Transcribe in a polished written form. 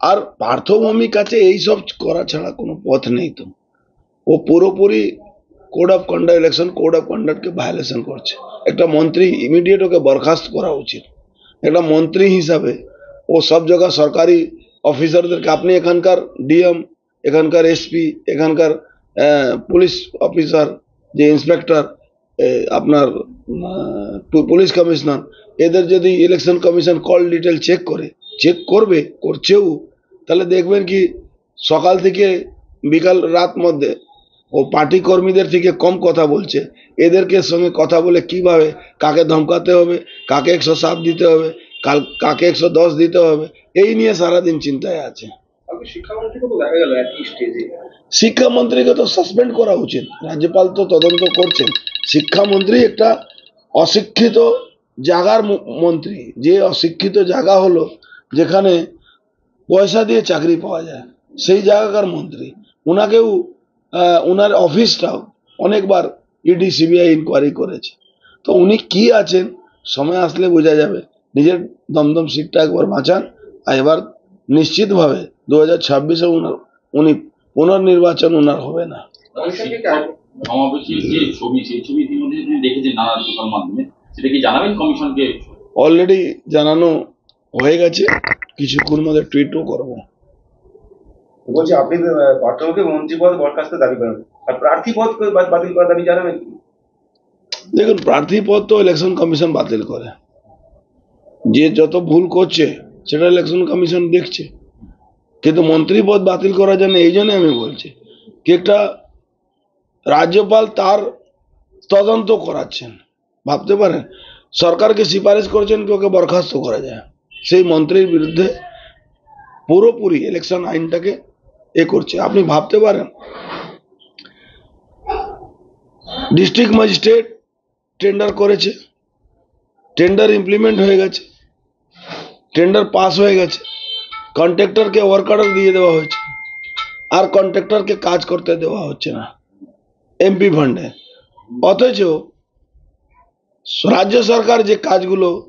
আর পার্থভূমির কাছে এইসব করা ছাড়া কোনো পথ নেই। তো ও পুরোপুরি code of conduct, election code of কন্ডাক্টকে ভায়োলেশন করছে। একটা মন্ত্রী ইমিডিয়েট ওকে বরখাস্ত করা উচিত। একটা মন্ত্রী হিসাবে ও সব জায়গা সরকারি অফিসারদেরকে, আপনি এখানকার ডিএম, এখানকার এসপি, এখানকার পুলিশ অফিসার, যে ইন্সপেক্টর, আপনার পুলিশ কমিশনার, এদের যদি election commission call detail check করবে, করছেও, তাহলে দেখবেন কি সকাল থেকে বিকাল রাত মধ্যে ও পার্টি কর্মীদের থেকে কম কথা বলছে। এদেরকে সঙ্গে কথা বলে কিভাবে কাকে ধমকাতে হবে, কাকে 107 দিতে হবে, কাকে 110 দিতে হবে, এই নিয়ে সারাদিন চিন্তায় আছে। শিক্ষামন্ত্রীকে তো সাসপেন্ড করা উচিত। রাজ্যপাল তো তদন্ত করছেন। শিক্ষামন্ত্রী একটা অশিক্ষিত জায়গার মন্ত্রী, যে অশিক্ষিত জায়গা হলো যেখানে পয়সা দিয়ে চাকরি পাওয়া যায়, সেই জায়গাকার মন্ত্রী। ওনাকেও ওনার অফিসটাও অনেকবার ইডি সিবিআই ইনকোয়ারি করেছে। তো উনি কি আছেন সময় আসলে বোঝা যাবে। নিজের দমদম সিটটা একবার বাঁচান, আর এবার নিশ্চিতভাবে 2026-এ উনি পুনর্নির্বাচন ওনার হবে না। সমাবেশের যে ছবি, সেই ছবি ইতিমধ্যে তিনি দেখেছেন নানা সোশ্যাল মাধ্যমে, সেটা কি জানাবেন কমিশনকে? অলরেডি জানানো হয়ে গেছে, কিছুক্ষণ মধ্যে টুইটও করবো। বলছি, আপনি পার্থকে মন্ত্রী পদ বরখাস্ত দাবি করেন, আর প্রার্থী পদ বাতিল করার দাবি জানাবেন? দেখুন, প্রার্থী পদ তো ইলেকশন কমিশন বাতিল করে। যে যত ভুল করছে সেটা ইলেকশন কমিশন দেখছে, কিন্তু মন্ত্রী পদ বাতিল করার জন্য এই জন্য আমি বলছি কি একটা রাজ্যপাল তার তদন্ত করাচ্ছেন। ভাবতে পারেন, সরকারকে সুপারিশ করছেন কি ওকে বরখাস্ত করা যায়। সেই মন্ত্রীর বিরুদ্ধে পুরোপুরি ইলেকশন আইনটাকে করছে। আপনি ভাবতে পারেন, ডিস্ট্রিক্ট ম্যাজিস্ট্রেট টেন্ডার করেছে, টেন্ডার ইমপ্লিমেন্ট হয়ে গেছে, টেন্ডার পাস হয়ে গেছে, কন্ট্রাক্টরকে ওয়ার্ক অর্ডার দিয়ে দেওয়া হয়েছে, আর কন্ট্রাক্টরকে কাজ করতে দেওয়া হচ্ছে না এমপি ফান্ডে। অথচ রাজ্য সরকার যে কাজগুলো